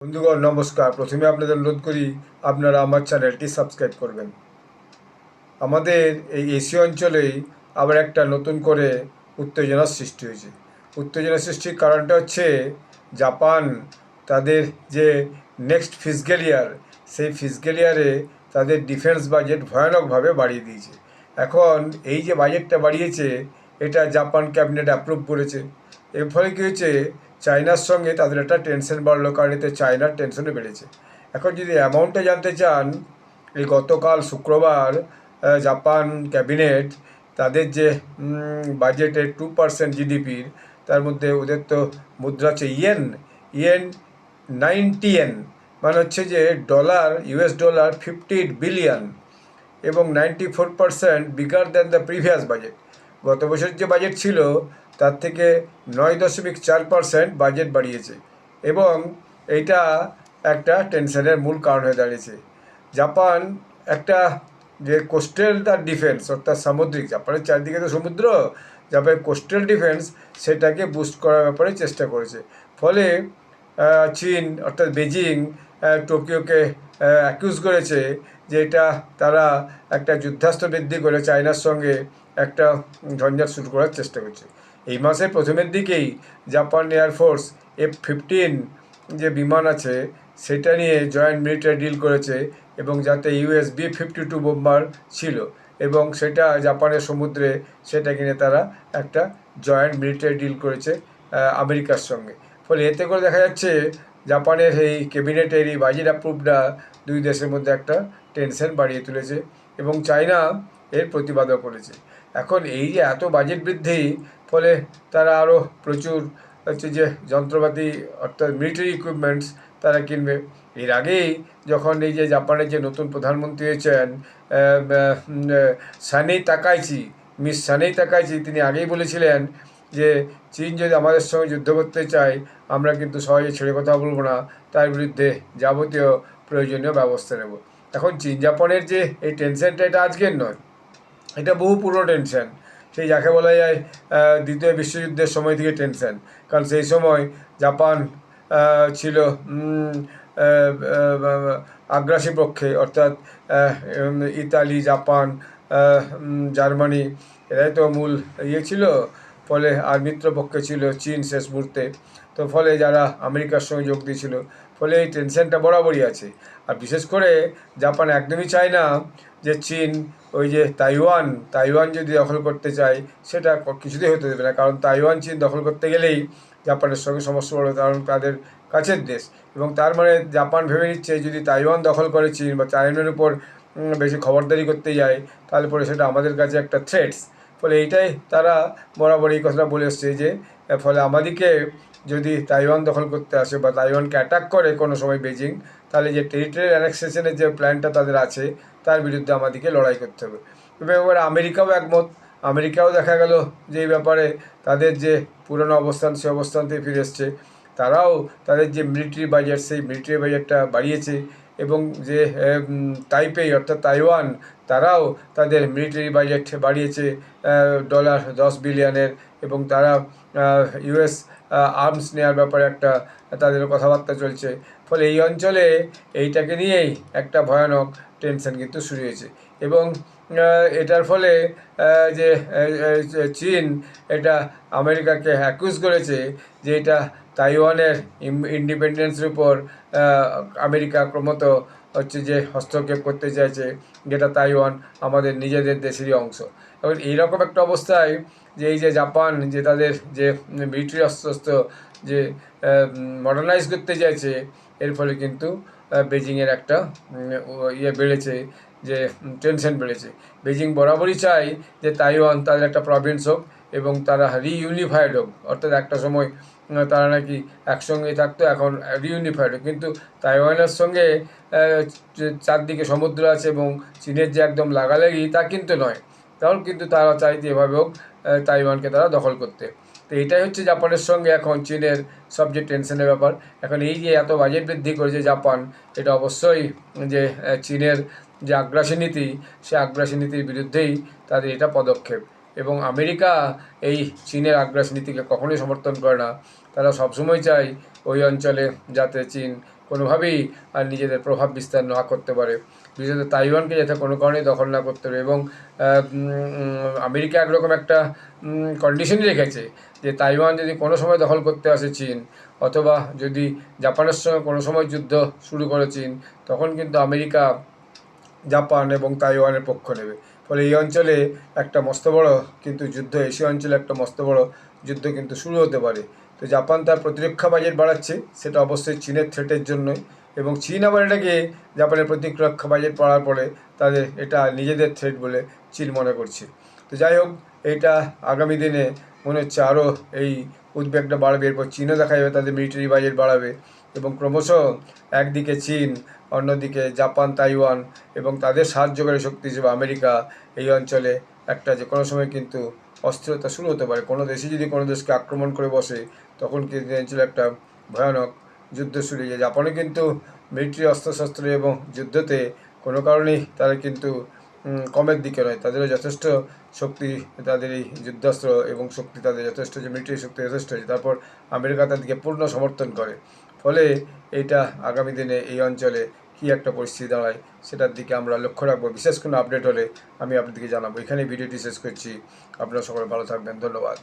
বন্ধুগণ নমস্কার। প্রথমে আপনাদের অনুরোধ করি আপনারা আমার চ্যানেলটি সাবস্ক্রাইব করবেন। আমাদের এই এশীয় অঞ্চলেই আবার একটা নতুন করে উত্তেজনার সৃষ্টি হয়েছে। উত্তেজনা সৃষ্টির কারণটা হচ্ছে জাপান তাদের যে নেক্সট ফিসক্যাল ইয়ার, সেই ফিসক্যাল ইয়ারে তাদের ডিফেন্স বাজেট ভয়ানকভাবে বাড়িয়ে দিয়েছে। এখন এই যে বাজেটটা বাড়িয়েছে, এটা জাপান ক্যাবিনেট অ্যাপ্রুভ করেছে। এর ফলে কী হয়েছে, চায়নার সঙ্গে তাদের একটা টেনশন বাড়লো, কারণ এতে চায়নার টেনশনও বেড়েছে। এখন যদি অ্যামাউন্টটা জানতে চান, এই গতকাল শুক্রবার জাপান ক্যাবিনেট তাদের যে বাজেটের 2% জিডিপির, তার মধ্যে ওদের তো মুদ্রা হচ্ছে ইয়েন, ইয়েন 90 ইয়েন, মানে হচ্ছে যে ডলার, ইউএস ডলার 58 বিলিয়ন, এবং 94% bigger than the previous budget. গত বছর যে বাজেট ছিল তার থেকে 9.4% বাজেট বাড়িয়েছে, এবং এইটা একটা টেনশনের মূল কারণ হয়ে দাঁড়িয়েছে। জাপান একটা যে কোস্টাল তার ডিফেন্স, অর্থাৎ সামুদ্রিক, জাপানের চারদিকে তো সমুদ্র, জাপানের কোস্টাল ডিফেন্স সেটাকে বুস্ট করার ব্যাপারে চেষ্টা করেছে। ফলে চীন অর্থাৎ বেজিং টোকিওকে অ্যাকিউজ করেছে যে এটা তারা একটা যুদ্ধাস্ত্র বৃদ্ধি করে চায়নার সঙ্গে একটা ঝঞ্ঝাট শুরু করার চেষ্টা করছে। এই মাসের প্রথমের দিকেই জাপান এয়ারফোর্স F-15 যে বিমান আছে সেটা নিয়ে জয়েন্ট মিলিটারি ডিল করেছে, এবং যাতে ইউএস B-52 বোম্বার ছিল, এবং সেটা জাপানের সমুদ্রে সেটা কিনে তারা একটা জয়েন্ট মিলিটারি ডিল করেছে আমেরিকার সঙ্গে। ফলে এতে করে দেখা যাচ্ছে জাপানের এই ক্যাবিনেটের এই বাজেট অ্যাপ্রুভটা দুই দেশের মধ্যে একটা টেনশন বাড়িয়ে তুলেছে, এবং চায়না এর প্রতিবাদও করেছে। এখন এই যে এত বাজেট বৃদ্ধি, ফলে তারা আরও প্রচুর হচ্ছে যে যন্ত্রপাতি অর্থাৎ মিলিটারি ইকুইপমেন্টস তারা কিনবে। এর আগেই যখন এই যে জাপানের যে নতুন প্রধানমন্ত্রী হয়েছেন সানেই তাকাইচি, মিস সানেই তাকাইচি, তিনি আগেই বলেছিলেন যে চীন যদি আমাদের সঙ্গে যুদ্ধ করতে চায়, আমরা কিন্তু সহজে ছেড়ে কথা বলবো না, তার বিরুদ্ধে যাবতীয় প্রয়োজনীয় ব্যবস্থা নেব। এখন চীন জাপানের যে এই টেনশনটা, এটা আজকের নয়, এটা বহু পুরনো টেনশন। সেই যাকে বলা যায় দ্বিতীয় বিশ্বযুদ্ধের সময় থেকে টেনশন, কারণ সেই সময় জাপান ছিল আগ্রাসী পক্ষে, অর্থাৎ ইতালি, জাপান, জার্মানি, এরাই তো মূল ইয়ে ছিল। ফলে আর মিত্রপক্ষে ছিল চীন শেষ মুহূর্তে। তো ফলে যারা আমেরিকার সঙ্গে যোগ দিয়েছিল, ফলে এই টেনশনটা বরাবরই আছে। আর বিশেষ করে জাপান একদমই চায় না যে চীন ওই যে তাইওয়ান যদি দখল করতে চায়, সেটা কিছুতেই হতে দেবে না, কারণ তাইওয়ান চীন দখল করতে গেলেই জাপানের সঙ্গে সমস্যা পড়বে, কারণ তাদের কাছের দেশ। এবং তার মানে জাপান ভেবে নিচ্ছে যদি তাইওয়ান দখল করে চীন, বা তাইওয়ানের উপর বেশি খবরদারি করতে যায়, তাহলে পরে সেটা আমাদের কাছে একটা থ্রেটস। ফলে এইটাই তারা বরাবর এই কথাটা বলে এসছে যে ফলে আমাদেরকে যদি তাইওয়ান দখল করতে আসে বা তাইওয়ানকে অ্যাটাক করে কোনো সময় বেজিং, তাহলে যে টেরিটরিয়াল অ্যানেক্সেশনের যে প্ল্যানটা তাদের আছে তার বিরুদ্ধে আমাদেরকে লড়াই করতে হবে। এবার আমেরিকাও একমত। আমেরিকাও দেখা গেল যে এই ব্যাপারে তাদের যে পুরনো অবস্থান, সে অবস্থান থেকে ফিরে এসছে। তারাও তাদের যে মিলিটারি বাজেট, সেই মিলিটারি বাজেটটা বাড়িয়েছে, এবং যে তাইপেই অর্থাৎ তাইওয়ান, তারাও তাদের মিলিটারি বাজেট বাড়িয়েছে $10 বিলিয়নের, এবং তারা ইউএস আর্মস নেওয়ার ব্যাপারে একটা তাদের কথাবার্তা চলছে। ফলে এই অঞ্চলে এইটাকে নিয়েই একটা ভয়ানক টেনশন কিন্তু শুরু হয়েছে, এবং এটার ফলে যে চীন এটা আমেরিকাকে অ্যাকিউজ করেছে যে এটা তাইওয়ানের ইন্ডিপেন্ডেন্সের উপর আমেরিকা ক্রমত হচ্ছে যে হস্তক্ষেপ করতে চাইছে, যেটা তাইওয়ান আমাদের নিজেদের দেশেরই অংশ। এবং এইরকম একটা অবস্থায় যে এই যে জাপান যে তাদের যে মিলিটারি অস্ত্র যে মডার্নাইজ করতে চাইছে, এর ফলে কিন্তু বেজিংয়ের একটা ইয়ে বেড়েছে, যে টেনশন বেড়েছে। বেজিং বরাবরই চায় যে তাইওয়ান তাদের একটা প্রভিন্স হোক, এবং তারা রিইউনিফাইড হোক, অর্থাৎ একটা সময় তারা নাকি একসঙ্গেই থাকতো, এখন রিইউনিফাইড হোক। কিন্তু তাইওয়ানের সঙ্গে চারদিকে সমুদ্র আছে, এবং চীনের যে একদম লাগালাগি তা কিন্তু নয়, তাহলে কিন্তু তারা চাইছে এভাবে হোক তাইওয়ানকে তারা দখল করতে। তো এটাই হচ্ছে জাপানের সঙ্গে এখন চীনের সবচেয়ে টেনশনের ব্যাপার। এখন এই যে এত বাজেট বৃদ্ধি করেছে জাপান, এটা অবশ্যই যে চীনের যে আগ্রাসী নীতি, সে আগ্রাসী নীতির বিরুদ্ধেই তাদের এটা পদক্ষেপ। এবং আমেরিকা এই চীনের আগ্রাসী নীতিকে কখনোই সমর্থন করে না। তারা সবসময় চায় ওই অঞ্চলে যাতে চীন কোনোভাবেই আর নিজেদের প্রভাব বিস্তার না করতে পারে, বিশেষত তাইওয়ানকে যাতে কোনো কারণেই দখল না করতে পারে। এবং আমেরিকা একরকম একটা কন্ডিশনই রেখেছে যে তাইওয়ান যদি কোনো সময় দখল করতে আসে চীন, অথবা যদি জাপানের সঙ্গে কোনো সময় যুদ্ধ শুরু করে চীন, তখন কিন্তু আমেরিকা জাপান এবং তাইওয়ানের পক্ষ নেবে। ফলে এই অঞ্চলে একটা মস্ত বড় কিন্তু যুদ্ধ, এশীয় অঞ্চলে একটা মস্ত বড় যুদ্ধ কিন্তু শুরু হতে পারে। তো জাপান তার প্রতিরক্ষা বাজেট বাড়াচ্ছে, সেটা অবশ্যই চীনের থ্রেটের জন্যই, এবং চীন আবার এটাকে জাপানের প্রতিরক্ষা বাজেট বাড়ার পরে তাদের এটা নিজেদের থ্রেট বলে চীন মনে করছে। তো যাই হোক, এটা আগামী দিনে মনে হচ্ছে আরও এই উদ্বেগটা বাড়বে। এরপর চীনও দেখা যাবে তাদের মিলিটারি বাজেট বাড়াবে, এবং ক্রমশ একদিকে চীন, অন্যদিকে জাপান, তাইওয়ান এবং তাদের সাহায্যকারী শক্তি হিসেবে আমেরিকা এই অঞ্চলে একটা যে কোনো সময় কিন্তু অস্থিরতা শুরু হতে পারে। কোনো দেশে যদি কোনো দেশকে আক্রমণ করে বসে, তখন কিন্তু এই অঞ্চলে একটা ভয়ানক যুদ্ধ শুরু হয়ে যায়। জাপানে কিন্তু মিলিটারি অস্ত্রশস্ত্র এবং যুদ্ধতে কোনো কারণেই তারা কিন্তু কমের দিকে নয়, তাদেরও যথেষ্ট শক্তি, তাদের এই যুদ্ধাস্ত্র এবং শক্তি, তাদের যথেষ্ট যে মিলিটারি শক্তি যথেষ্ট আছে। তারপর আমেরিকা তাদেরকে পূর্ণ সমর্থন করে। ফলে এইটা আগামী দিনে এই অঞ্চলে কী একটা পরিস্থিতি দাঁড়ায়, সেটার দিকে আমরা লক্ষ্য রাখবো। বিশেষ কোনো আপডেট হলে আমি আপনাদেরকে জানাবো। এখানেই ভিডিওটি শেষ করছি। আপনারা সকলে ভালো থাকবেন। ধন্যবাদ।